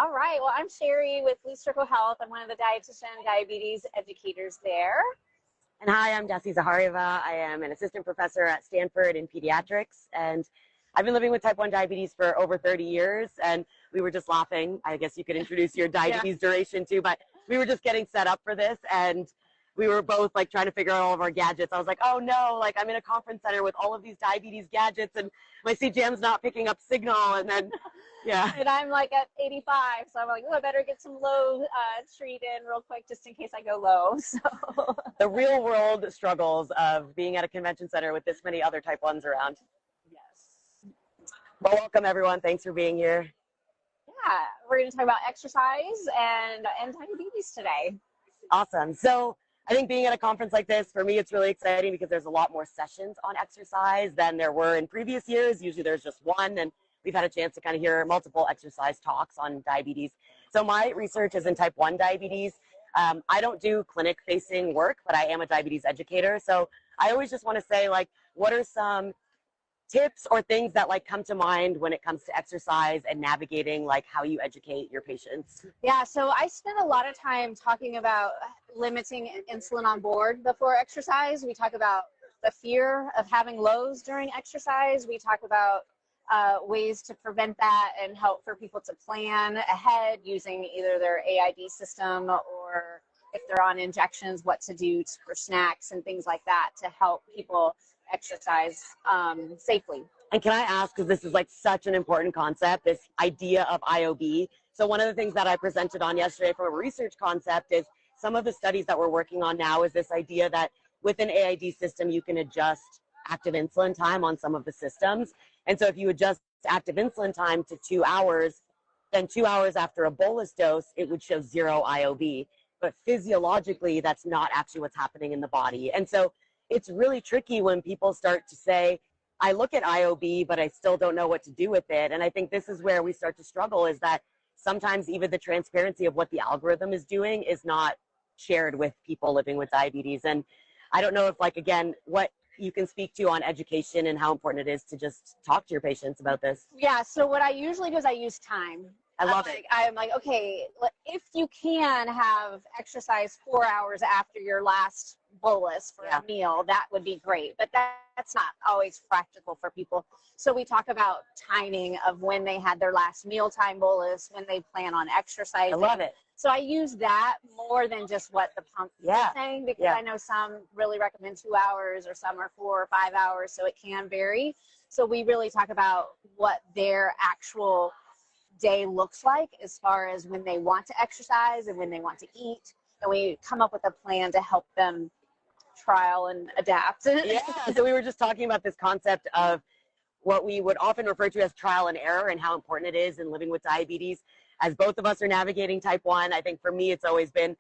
All right. Well, I'm Sherry with Blue Circle Health. I'm one of the dietitian diabetes educators there. And hi, I'm Dessi Zaharieva. I am an assistant professor at Stanford in pediatrics, and I've been living with type 1 diabetes for over 30 years, and we were just laughing. I guess you could introduce your diabetes duration too, but we were just getting set up for this, and we were both like trying to figure out all of our gadgets. I was like, oh no, like I'm in a conference center with all of these diabetes gadgets, and my CGM's not picking up signal, and then, yeah. And I'm like at 85, so I'm like, oh, I better get some low treat in real quick just in case I go low. So The real world struggles of being at a convention center with this many other type 1s around. yes. Well, welcome everyone. Thanks for being here. Yeah, we're going to talk about exercise and diabetes today. Awesome. So I think being at a conference like this, for me, it's really exciting because there's a lot more sessions on exercise than there were in previous years. Usually there's just one, and we've had a chance to kind of hear multiple exercise talks on diabetes. So my research is in type 1 diabetes. I don't do clinic-facing work, but I am a diabetes educator. So I always just want to say, like, what are some tips or things that like come to mind when it comes to exercise and navigating like how you educate your patients? Yeah, so I spend a lot of time talking about limiting insulin on board before exercise. We talk about the fear of having lows during exercise. We talk about ways to prevent that and help for people to plan ahead using either their AID system or if they're on injections, what to do for snacks and things like that to help people exercise safely. And can I ask, because this is like such an important concept, this idea of IOB. So one of the things that I presented on yesterday from a research concept is some of the studies that we're working on now is this idea that with an AID system, you can adjust active insulin time on some of the systems. And so if you adjust active insulin time to 2 hours, then 2 hours after a bolus dose, it would show 0 IOB. But physiologically, that's not actually what's happening in the body. And so it's really tricky when people start to say, I look at IOB, but I still don't know what to do with it. And I think this is where we start to struggle, is that sometimes even the transparency of what the algorithm is doing is not shared with people living with diabetes. And I don't know if, like, again, what you can speak to on education and how important it is to just talk to your patients about this. Yeah, so what I usually do is I use time. I love it. I'm like, okay, if you can have exercise 4 hours after your last bolus for a meal, that would be great. But that's not always practical for people. So we talk about timing of when they had their last mealtime bolus, when they plan on exercising. I love it. So I use that more than just what the pump is saying, because I know some really recommend 2 hours or some are 4 or 5 hours, so it can vary. So we really talk about what their actual day looks like as far as when they want to exercise and when they want to eat, and we come up with a plan to help them trial and adapt. Yeah, so we were just talking about this concept of what we would often refer to as trial and error and how important it is in living with diabetes. As both of us are navigating type 1, I think for me it's always been,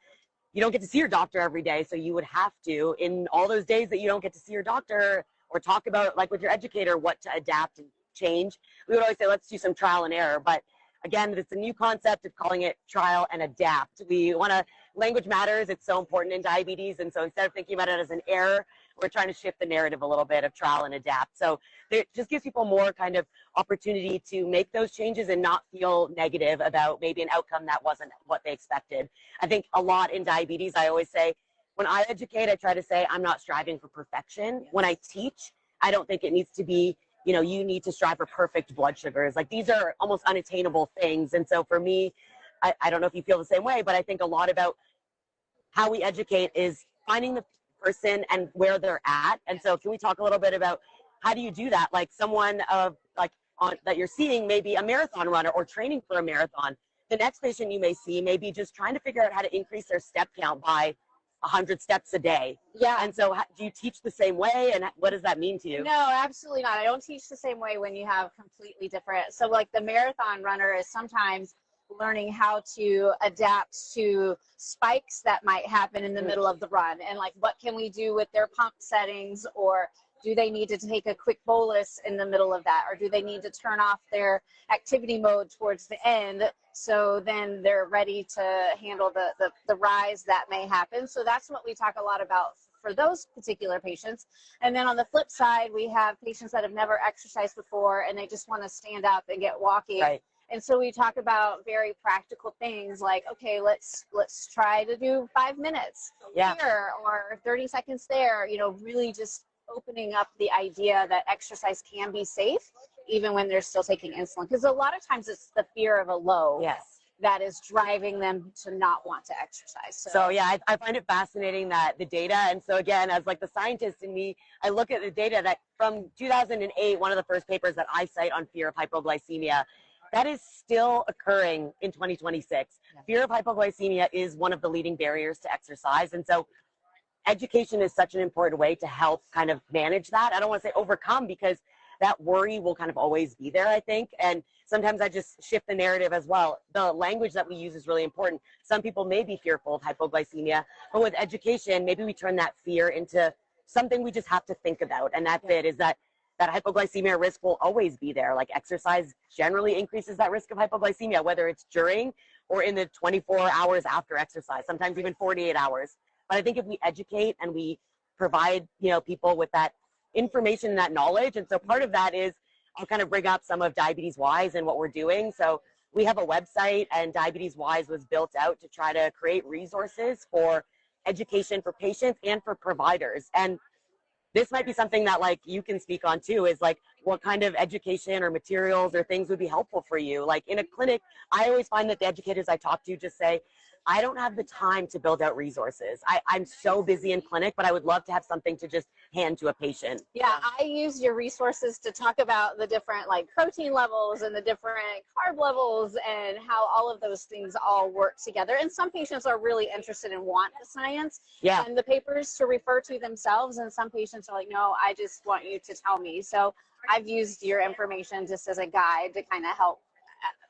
you don't get to see your doctor every day, so you would have to, in all those days that you don't get to see your doctor or talk about, like with your educator, what to adapt and change, we would always say, let's do some trial and error. But again, it's a new concept of calling it trial and adapt. We want to, language matters. It's so important in diabetes. And so instead of thinking about it as an error, we're trying to shift the narrative a little bit of trial and adapt. So it just gives people more kind of opportunity to make those changes and not feel negative about maybe an outcome that wasn't what they expected. I think a lot in diabetes, I always say, when I educate, I try to say I'm not striving for perfection. When I teach, I don't think it needs to be, you know, you need to strive for perfect blood sugars. Like, these are almost unattainable things. And so for me, I don't know if you feel the same way, but I think a lot about how we educate is finding the person and where they're at. And so can we talk a little bit about how do you do that? Like someone that you're seeing, maybe a marathon runner or training for a marathon. The next patient you may see may be just trying to figure out how to increase their step count by 100 steps a day. Yeah. And so do you teach the same way? And what does that mean to you? No, absolutely not. I don't teach the same way when you have completely different. So like the marathon runner is sometimes learning how to adapt to spikes that might happen in the middle of the run. And like, what can we do with their pump settings, or do they need to take a quick bolus in the middle of that? Or do they need to turn off their activity mode towards the end so then they're ready to handle the rise that may happen? So that's what we talk a lot about for those particular patients. And then on the flip side, we have patients that have never exercised before and they just want to stand up and get walking. Right. And so we talk about very practical things like, okay, let's try to do 5 minutes here or 30 seconds there, you know, really just opening up the idea that exercise can be safe even when they're still taking insulin. Because a lot of times it's the fear of a low that is driving them to not want to exercise. So yeah, I find it fascinating that the data, and so again, as like the scientist in me, I look at the data that from 2008, one of the first papers that I cite on fear of hypoglycemia, that is still occurring in 2026. Fear of hypoglycemia is one of the leading barriers to exercise. And so education is such an important way to help kind of manage that. I don't want to say overcome, because that worry will kind of always be there, I think. And sometimes I just shift the narrative as well. The language that we use is really important. Some people may be fearful of hypoglycemia, but with education, maybe we turn that fear into something we just have to think about. And that's it, is that hypoglycemia risk will always be there. Like exercise generally increases that risk of hypoglycemia, whether it's during or in the 24 hours after exercise, sometimes even 48 hours. But I think if we educate and we provide, you know, people with that information and that knowledge, and so part of that is, I'll kind of bring up some of Diabetes Wise and what we're doing. So we have a website, and Diabetes Wise was built out to try to create resources for education for patients and for providers. And this might be something that like you can speak on too, is like what kind of education or materials or things would be helpful for you. Like in a clinic, I always find that the educators I talk to just say, I don't have the time to build out resources. I'm so busy in clinic, but I would love to have something to just hand to a patient. Yeah, I use your resources to talk about the different like protein levels and the different carb levels and how all of those things all work together. And some patients are really interested and want the science and the papers to refer to themselves. And some patients are like, no, I just want you to tell me. So I've used your information just as a guide to kind of help,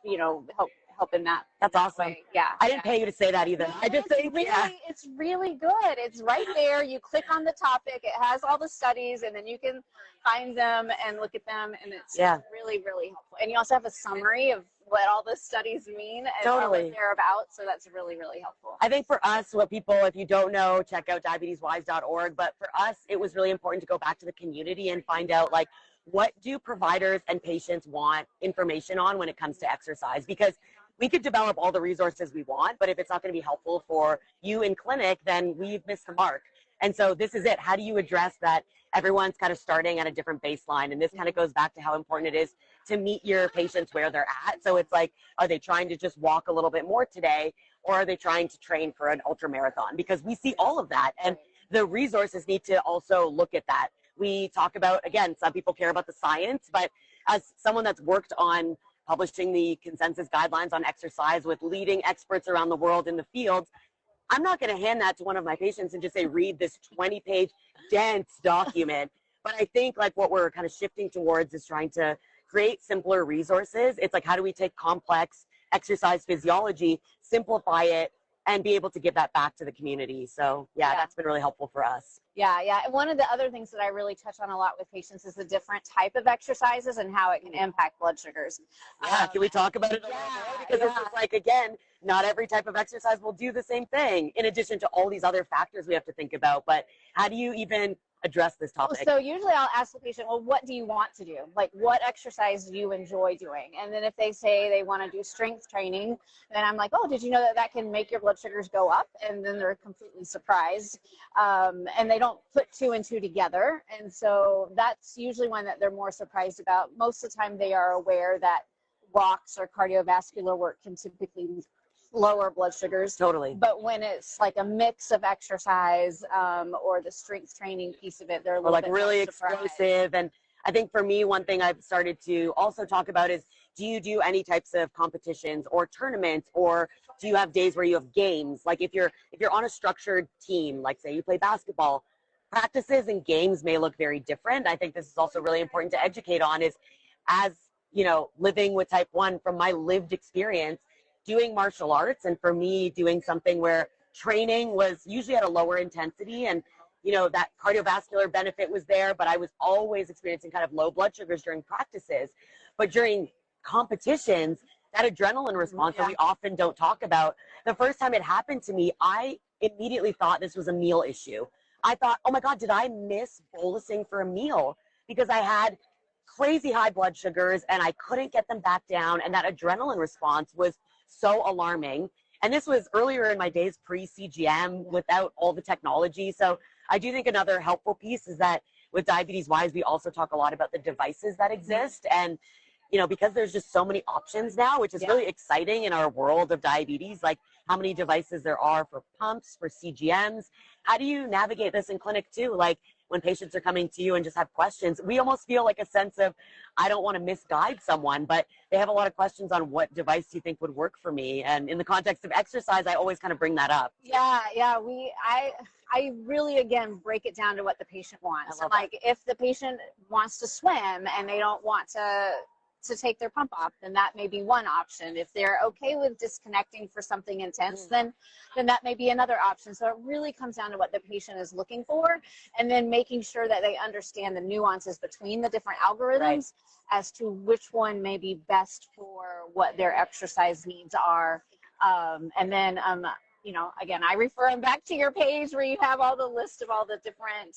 you know, help in that. That's awesome. Way. Yeah. I didn't pay you to say that either. No, I just think it's really good. It's right there. You click on the topic. It has all the studies, and then you can find them and look at them, and it's really, really helpful. And you also have a summary of what all the studies mean and what they're about. So that's really, really helpful. I think for us, what people, if you don't know, check out diabeteswise.org. But for us, it was really important to go back to the community and find out, like, what do providers and patients want information on when it comes to exercise? Because we could develop all the resources we want, but if it's not going to be helpful for you in clinic, then we've missed the mark. And so this is it. How do you address that? Everyone's kind of starting at a different baseline. And this kind of goes back to how important it is to meet your patients where they're at. So it's like, are they trying to just walk a little bit more today, or are they trying to train for an ultra marathon? Because we see all of that. And the resources need to also look at that. We talk about, again, some people care about the science, but as someone that's worked on publishing the consensus guidelines on exercise with leading experts around the world in the field, I'm not going to hand that to one of my patients and just say, read this 20-page dense document. But I think like what we're kind of shifting towards is trying to create simpler resources. It's like, how do we take complex exercise physiology, simplify it, and be able to give that back to the community. So yeah, that's been really helpful for us. Yeah. And one of the other things that I really touch on a lot with patients is the different type of exercises and how it can impact blood sugars. Yeah, can we talk about it a little more? Because it's just like, again, not every type of exercise will do the same thing, in addition to all these other factors we have to think about. But how do you even address this topic? So usually I'll ask the patient, well, what do you want to do? Like, what exercise do you enjoy doing? And then if they say they want to do strength training, then I'm like, oh, did you know that that can make your blood sugars go up? And then they're completely surprised. And they don't put two and two together. And so that's usually one that they're more surprised about. Most of the time they are aware that walks or cardiovascular work can typically lower blood sugars. Totally. But when it's like a mix of exercise or the strength training piece of it, they're a little bit really explosive. And I think for me, one thing I've started to also talk about is, do you do any types of competitions or tournaments, or do you have days where you have games? Like if you're on a structured team, like say you play basketball, practices and games may look very different. I think this is also really important to educate on, is as, you know, living with type 1, from my lived experience, doing martial arts, and for me doing something where training was usually at a lower intensity, and you know that cardiovascular benefit was there, but I was always experiencing kind of low blood sugars during practices. But during competitions, that adrenaline response that we often don't talk about, the first time it happened to me, I immediately thought this was a meal issue. I thought, oh my God, did I miss bolusing for a meal? Because I had crazy high blood sugars, and I couldn't get them back down. And that adrenaline response was so alarming. And this was earlier in my days pre-CGM without all the technology. So I do think another helpful piece is that with Diabetes Wise, we also talk a lot about the devices that exist. And, you know, because there's just so many options now, which is really exciting in our world of diabetes, like how many devices there are for pumps, for CGMs. How do you navigate this in clinic too? Like when patients are coming to you and just have questions, we almost feel like a sense of, I don't want to misguide someone, but they have a lot of questions on what device do you think would work for me? And in the context of exercise, I always kind of bring that up. Yeah, I really, again, break it down to what the patient wants. Like if the patient wants to swim and they don't want to take their pump off, then that may be one option. If they're okay with disconnecting for something intense, then that may be another option. So it really comes down to what the patient is looking for, and then making sure that they understand the nuances between the different algorithms as to which one may be best for what their exercise needs are. And then, you know, again, I refer them back to your page where you have all the list of all the different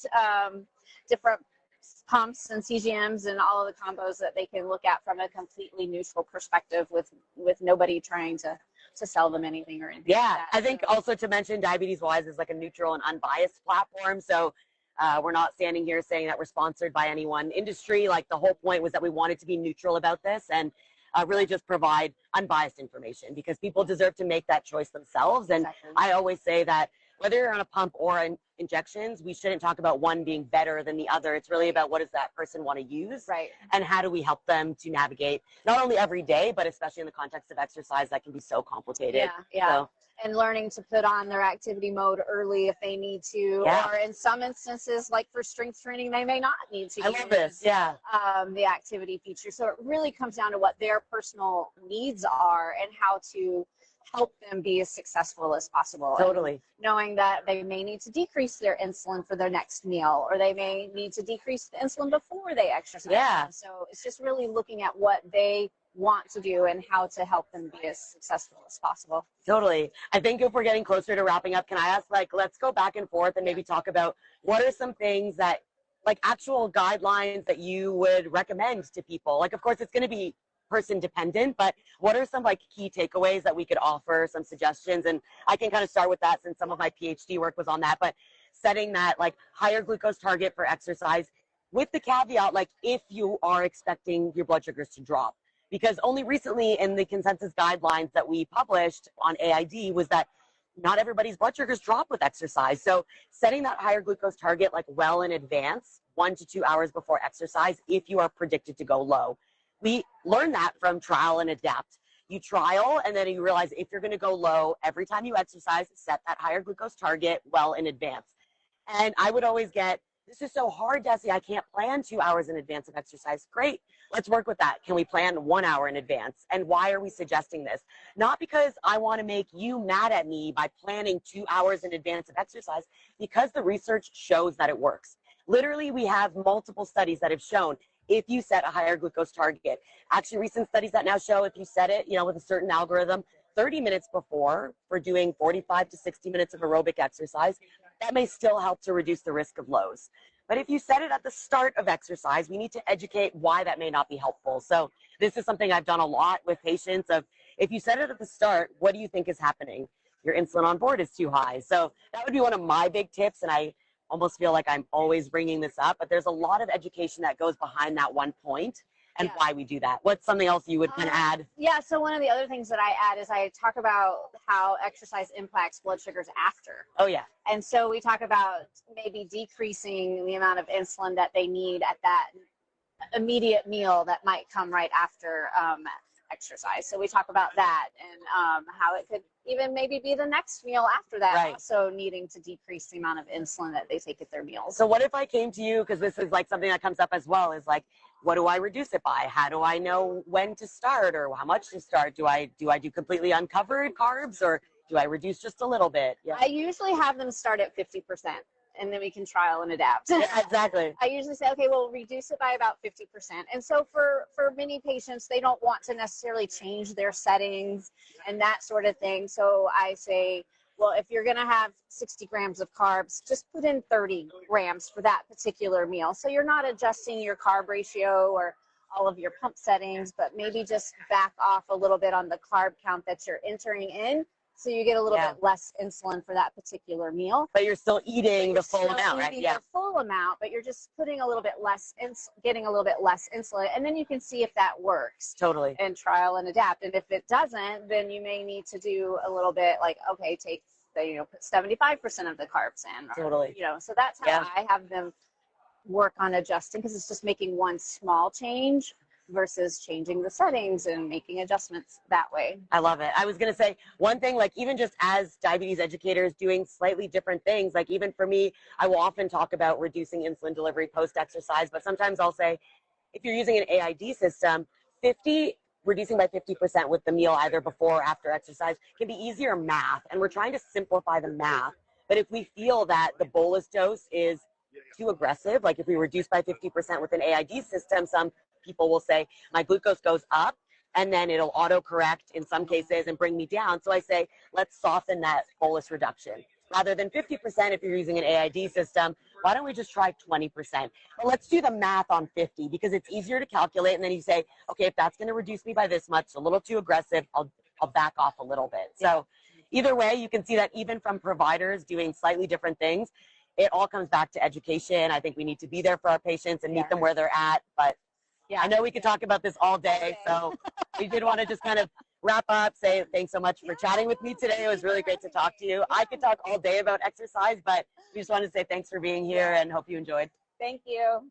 pumps and CGMs and all of the combos that they can look at from a completely neutral perspective with nobody trying to sell them anything or anything. Yeah, like that. I think also to mention Diabetes Wise is like a neutral and unbiased platform. So we're not standing here saying that we're sponsored by any one industry. Like the whole point was that we wanted to be neutral about this and really just provide unbiased information, because people deserve to make that choice themselves. And I always say that whether you're on a pump or on injections, we shouldn't talk about one being better than the other. It's really about what does that person want to use, and how do we help them to navigate not only every day, but especially in the context of exercise that can be so complicated. So, and learning to put on their activity mode early if they need to, or in some instances, like for strength training, they may not need to use the activity feature. So it really comes down to what their personal needs are and how to help them be as successful as possible. Totally. And knowing that they may need to decrease their insulin for their next meal, or they may need to decrease the insulin before they exercise. So it's just really looking at what they want to do and how to help them be as successful as possible. Totally. I think if we're getting closer to wrapping up, can I ask, like, let's go back and forth and maybe talk about what are some things that, like, actual guidelines that you would recommend to people? Like, of course, it's going to be person dependent, but what are some like key takeaways that we could offer, some suggestions? And I can kind of start with that since some of my PhD work was on that, but setting that like higher glucose target for exercise with the caveat, like if you are expecting your blood sugars to drop, because only recently in the consensus guidelines that we published on AID was that not everybody's blood sugars drop with exercise. So setting that higher glucose target like well in advance, 1 to 2 hours before exercise, if you are predicted to go low. We learned that from trial and adapt. You trial, and then you realize if you're going to go low every time you exercise, set that higher glucose target well in advance. And I would always get, this is so hard, Dessi, I can't plan 2 hours in advance of exercise. Great, let's work with that. Can we plan 1 hour in advance? And why are we suggesting this? Not because I want to make you mad at me by planning 2 hours in advance of exercise, because the research shows that it works. Literally, we have multiple studies that have shown if you set a higher glucose target. Actually, recent studies that now show if you set it, you know, with a certain algorithm, 30 minutes before for doing 45 to 60 minutes of aerobic exercise, that may still help to reduce the risk of lows. But if you set it at the start of exercise, we need to educate why that may not be helpful. So this is something I've done a lot with patients of, if you set it at the start, what do you think is happening? Your insulin on board is too high. So that would be one of my big tips, and I almost feel like I'm always bringing this up, but there's a lot of education that goes behind that one point and why we do that. What's something else you would kind of add? Yeah, so one of the other things that I add is I talk about how exercise impacts blood sugars after. Oh, yeah. And so we talk about maybe decreasing the amount of insulin that they need at that immediate meal that might come right after exercise. So we talk about that and how it could even maybe be the next meal after that, also needing to decrease the amount of insulin that they take at their meals. So what if I came to you, because this is like something that comes up as well, is like, what do I reduce it by? How do I know when to start or how much to start? Do I do completely uncovered carbs, or do I reduce just a little bit? I usually have them start at 50%. And then we can trial and adapt. Yeah, exactly. I usually say, okay, we'll reduce it by about 50%. And so for many patients, they don't want to necessarily change their settings and that sort of thing. So I say, well, if you're going to have 60 grams of carbs, just put in 30 grams for that particular meal. So you're not adjusting your carb ratio or all of your pump settings, but maybe just back off a little bit on the carb count that you're entering in, so you get a little bit less insulin for that particular meal. But you're still eating the full amount, right? Yeah, the full amount, but you're just putting a little bit less, getting a little bit less insulin, and then you can see if that works. Totally. And trial and adapt. And if it doesn't, then you may need to do a little bit like, okay, take, you know, put 75% of the carbs in. Or, Totally. You know, so that's how I have them work on adjusting, because it's just making one small change versus changing the settings and making adjustments that way. I love it. I was going to say one thing, like even just as diabetes educators doing slightly different things, like even for me, I will often talk about reducing insulin delivery post-exercise, but sometimes I'll say, if you're using an AID system, reducing by 50% with the meal either before or after exercise can be easier math. And we're trying to simplify the math. But if we feel that the bolus dose is too aggressive, like if we reduce by 50% with an AID system, some people will say my glucose goes up and then it'll auto correct in some cases and bring me down. So I say, let's soften that bolus reduction. Rather than 50% if you're using an AID system, why don't we just try 20%? But let's do the math on 50 because it's easier to calculate. And then you say, okay, if that's going to reduce me by this much, a little too aggressive, I'll back off a little bit. So either way, you can see that even from providers doing slightly different things, it all comes back to education. I think we need to be there for our patients and meet them where they're at. But I know we could talk about this all day. So we did want to just kind of wrap up, say thanks so much for chatting with me today. It was really great to talk to you. I could talk all day about exercise, but we just wanted to say thanks for being here and hope you enjoyed. Thank you.